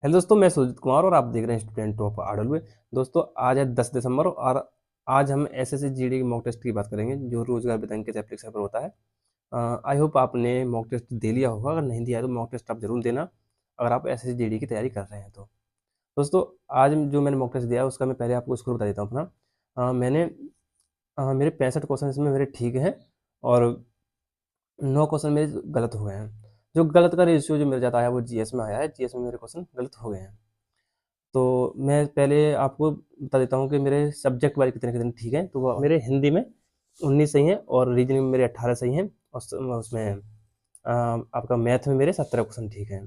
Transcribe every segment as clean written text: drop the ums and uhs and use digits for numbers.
Hello दोस्तों, मैं सुजीत कुमार और आप देख रहे हैं स्टूडेंट ऑफ आडल में। दोस्तों, आज है 10 दिसंबर और आज हम एसएससी जीडी के मॉक टेस्ट की बात करेंगे जो रोजगार विज्ञान के चैप्टर से पर होता है। आई होप आपने मॉक टेस्ट दे लिया होगा। अगर नहीं दिया है तो मॉक टेस्ट आप जरूर देना अगर आप एसएससी जीडी की तैयारी कर रहे हैं तो। दोस्तों, आज जो मैंने मॉक टेस्ट दिया है उसका मैं पहले आपको स्कोर बता देता हूँ अपना। मेरे 65 क्वेश्चन इसमें मेरे ठीक हैं और 9 क्वेश्चन मेरे गलत हो गए हैं। जो गलत का रेशियो जो मेरे जाता है वो जीएस में आया है। जीएस में मेरे क्वेश्चन गलत हो गए हैं। तो मैं पहले आपको बता देता हूँ कि मेरे सब्जेक्ट वाइज कितने-कितने ठीक हैं। तो वो मेरे हिंदी में 19 सही हैं और रीजनिंग में मेरे 18 सही हैं और उसमें आपका मैथ में मेरे 17 क्वेश्चन ठीक हैं।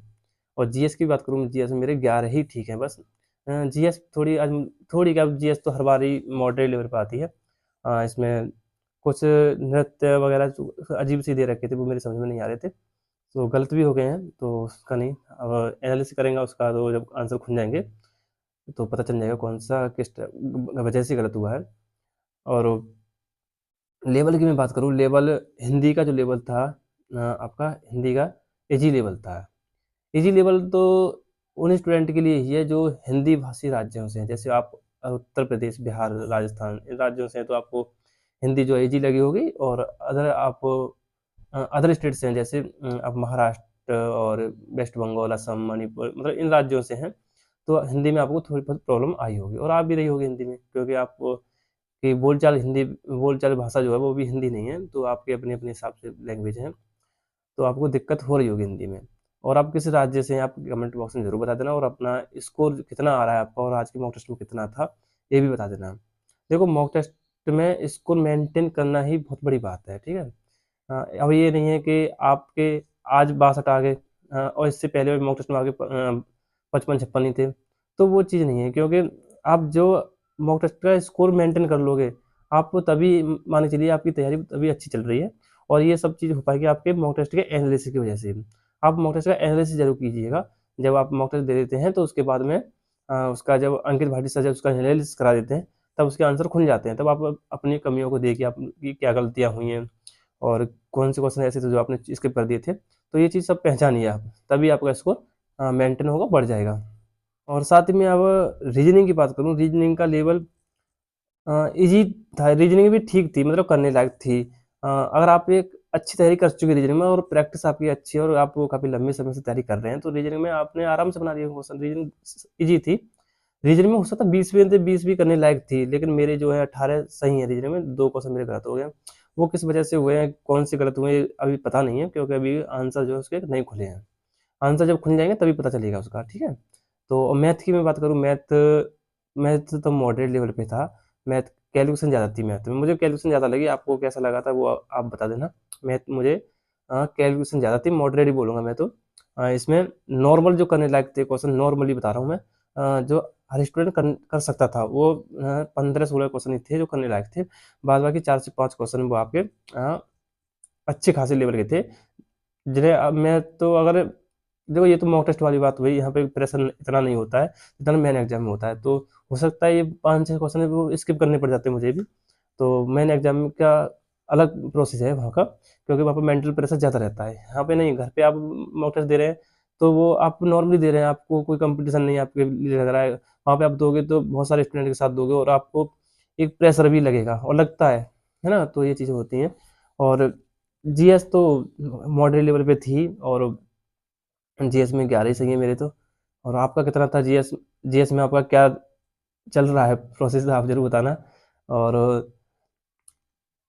और जीएस की बात करूँ, जीएस में मेरे 11 ही ठीक हैं बस। जीएस थोड़ी क्या, जीएस तो हर बार ही मॉडरेट लेवल पे आती है। इसमें कुछ नृत्य वगैरह जो अजीब-सी दे रखे थे वो मेरे समझ में नहीं आ रहे थे, तो गलत भी हो गए हैं, तो उसका नहीं। अब एनालिसिस करेंगे उसका तो जब आंसर खुल जाएँगे तो पता चल जाएगा कौन सा किस वजह से गलत हुआ है। और लेवल की मैं बात करूँ, लेवल हिंदी का जो लेवल था, आपका हिंदी का इजी लेवल था। इजी लेवल तो उन स्टूडेंट के लिए ही है जो हिंदी भाषी राज्यों से हैं। जैसे आप उत्तर प्रदेश, बिहार, राजस्थान इन राज्यों से हैं तो आपको हिंदी जो है इजी लगी होगी। और अदर स्टेट से हैं, जैसे आप महाराष्ट्र और वेस्ट बंगाल, असम, मणिपुर, मतलब इन राज्यों से हैं तो हिंदी में आपको थोड़ी बहुत प्रॉब्लम आई होगी और आ भी रही होगी हिंदी में, क्योंकि आप की बोलचाल भाषा जो है वो भी हिंदी नहीं है, तो आपके अपने-अपने हिसाब से लैंग्वेज है, तो आपको दिक्कत हो रही होगी हिंदी में। और आप किस राज्य से हैं आप कमेंट बॉक्स में ज़रूर बता देना और अपना स्कोर कितना आ रहा है आपका और आज के मॉक टेस्ट में कितना था, ये भी बता देना। देखो, मॉक टेस्ट में स्कोर मेंटेन करना ही बहुत बड़ी बात है, ठीक है? अब ये नहीं है कि आपके आज 62 आ गए और इससे पहले मॉक टेस्ट में आपके 55-56 ही थे, तो वो चीज़ नहीं है, क्योंकि आप जो मॉक टेस्ट का स्कोर मेंटेन कर लोगे, आपको तभी मान के चलिए आपकी तैयारी तभी अच्छी चल रही है और ये सब चीज़ हो पाएगी आपके मॉक टेस्ट के एनालिसिस की वजह से। आप मॉक टेस्ट का एनालिसिस ज़रूर कीजिएगा। जब आप मॉक टेस्ट दे देते हैं तो उसके बाद में उसका जब अंकित भाटी सर जब उसका एनालिसिस करा देते हैं, तब उसके आंसर खुल जाते हैं। तब आप अपनी कमियों को देखिए, आपकी क्या गलतियाँ हुई हैं और कौन से क्वेश्चन ऐसे थे जो आपने स्किप कर दिए थे। तो ये चीज़ सब पहचानिए आप, तभी आपका स्कोर मेंटेन होगा, बढ़ जाएगा। और साथ ही में अब रीजनिंग की बात करूँ, रीजनिंग का लेवल ईज़ी था, रीजनिंग भी ठीक थी, मतलब करने लायक थी। अगर आप एक अच्छी तैयारी कर चुके हैं रीजनिंग में और प्रैक्टिस आपकी अच्छी है और आप वो काफ़ी लंबे समय से तैयारी कर रहे हैं, तो रीजनिंग में आपने आराम से बना दिया क्वेश्चन। रीजनिंग ईज़ी थी। रीजनिंग में हो सकता है 20 भी थे, 20 भी करने लायक थी, लेकिन मेरे जो है 18 सही हैं रीजनिंग में, 2 क्वेश्चन मेरे गलत हो गए हैं। वो किस वजह से हुए हैं, कौन से गलत हुए हैं, अभी पता नहीं है, क्योंकि अभी आंसर जो है उसके नहीं खुले हैं। आंसर जब खुल जाएँगे तभी पता चलेगा उसका, ठीक है? तो मैथ की मैं बात करूँ, मैथ मैथ तो मॉडरेट लेवल पे था। मैथ कैलकुलेशन ज़्यादा थी मैथ में। मुझे कैलकुलेशन ज़्यादा लगी, आपको कैसा लगा था वो आप बता देना। मैथ मुझे कैलकुलेशन ज़्यादा थी, मॉडरेट ही बोलूँगा मैं तो। इसमें नॉर्मल जो करने लायक थे क्वेश्चन, नॉर्मली बता रहा हूँ मैं, जो हर स्टूडेंट कर सकता था, वो 15-16 क्वेश्चन ही थे जो करने लायक थे। बाद बाकी 4 से 5 क्वेश्चन वो आपके अच्छे खासे लेवल के थे, जिन्हें अब मैं तो अगर देखो, ये तो मॉक टेस्ट वाली बात हुई, यहाँ पे प्रेशर इतना नहीं होता है जितना मेन एग्जाम में होता है। तो हो सकता है ये 5-6 क्वेश्चन है वो स्किप करने पड़ जाते हैं मुझे भी। तो मेन एग्जाम का अलग प्रोसेस है वहाँ का, क्योंकि वहाँ पे मेंटल प्रेशर ज़्यादा रहता है। यहाँ पे नहीं, घर पे आप मॉक टेस्ट दे रहे हैं तो वो आप नॉर्मली दे रहे हैं, आपको कोई कंपटीशन नहीं आपके लिए लग रहा है। वहाँ पे आप दोगे तो बहुत सारे स्टूडेंट के साथ दोगे और आपको एक प्रेशर भी लगेगा और लगता है ना? तो ये चीज़ें होती हैं। और जीएस तो मॉडरेट लेवल पे थी और जीएस में 11 ही सही है मेरे तो। और आपका कितना था जीएस? जीएस में आपका क्या चल रहा है प्रोसेस, आप ज़रूर बताना। और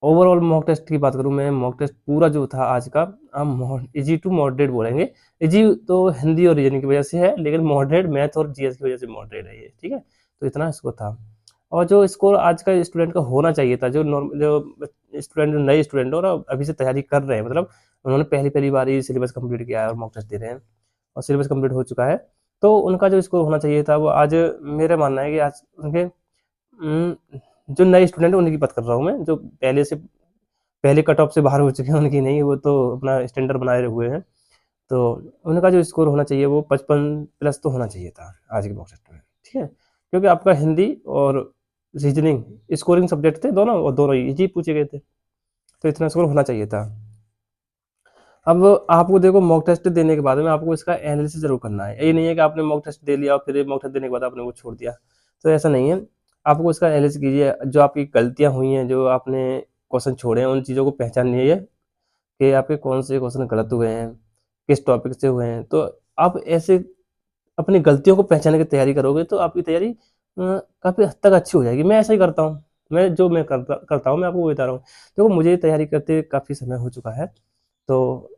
ओवरऑल मॉक टेस्ट की बात करूँ मैं, मॉक टेस्ट पूरा जो था आज का, हम ईज़ी टू मॉडरेट बोलेंगे। ईज़ी तो हिंदी और रीजनिंग की वजह से है, लेकिन मॉडरेट मैथ और जीएस की वजह से मॉडरेट है ये, ठीक है? तो इतना स्कोर था। और जो स्कोर आज का स्टूडेंट का होना चाहिए था, जो स्टूडेंट नए स्टूडेंट और अभी से तैयारी कर रहे हैं, मतलब उन्होंने पहली-पहली बार ही सिलेबस कंप्लीट किया है और मॉक टेस्ट दे रहे हैं और सिलेबस कंप्लीट हो चुका है, तो उनका जो स्कोर होना चाहिए था वो आज, मेरा मानना है कि आज उनके जो नए स्टूडेंट हैं उन्हीं की बात कर रहा हूँ मैं, जो पहले कट ऑफ से बाहर हो चुके हैं उनकी नहीं, वो तो अपना स्टैंडर्ड बनाए हुए हैं। तो उनका जो स्कोर होना चाहिए वो 55 प्लस तो होना चाहिए था आज के मॉक टेस्ट में, ठीक है? क्योंकि आपका हिंदी और रीजनिंग स्कोरिंग सब्जेक्ट थे दोनों और दोनों ईज़ी पूछे गए थे, तो इतना स्कोर होना चाहिए था। अब आपको देखो मॉक टेस्ट देने के बाद में आपको इसका एनालिसिस ज़रूर करना है। ये नहीं है कि आपने मॉक टेस्ट दे लिया और फिर मॉक टेस्ट देने के बाद आपने वो छोड़ दिया, तो ऐसा नहीं है। आपको इसका एनालिसिस कीजिए, जो आपकी गलतियाँ हुई हैं, जो आपने क्वेश्चन छोड़े हैं, उन चीज़ों को पहचानिए कि आपके कौन से क्वेश्चन गलत हुए हैं, किस टॉपिक से हुए हैं। तो आप ऐसे अपनी गलतियों को पहचानने की तैयारी करोगे तो आपकी तैयारी काफ़ी हद तक अच्छी हो जाएगी। मैं ऐसा ही करता हूँ। मैं करता करता हूँ, मैं आपको वो बता रहा हूँ। देखो मुझे तैयारी करते काफ़ी समय हो चुका है, तो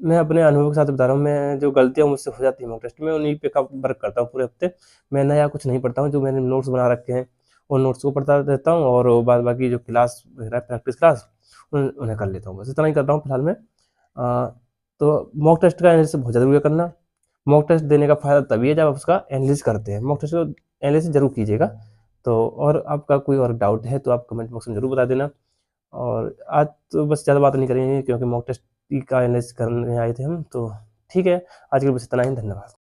मैं अपने अनुभव के साथ बता रहा हूँ, मैं जो गलतियाँ मुझसे हो जाती हैं मॉक टेस्ट में, उन्हीं पे वर्क करता हूँ पूरे हफ़्ते। मैं नया कुछ नहीं पढ़ता हूँ, जो मैंने नोट्स बना रखे हैं, उन नोट्स को पढ़ता रहता हूँ और बाद बाकी जो क्लास वगैरह प्रैक्टिस क्लास उन्हें कर लेता हूँ। बस इतना ही कर रहा हूँ फिलहाल मैं। तो मॉक टेस्ट का एनालिसिस बहुत ज़रूरी है करना। मॉक टेस्ट देने का फ़ायदा तभी है जब आप उसका एनालिसिस करते हैं। मॉक टेस्ट को एनालिसिस ज़रूर कीजिएगा। तो और आपका कोई और डाउट है तो आप कमेंट बॉक्स में ज़रूर बता देना। और आज तो बस ज़्यादा बात नहीं करेंगे क्योंकि मॉक टेस्ट का एनालिसिस करने आए थे हम, तो ठीक है, आज के लिए बस इतना ही। धन्यवाद।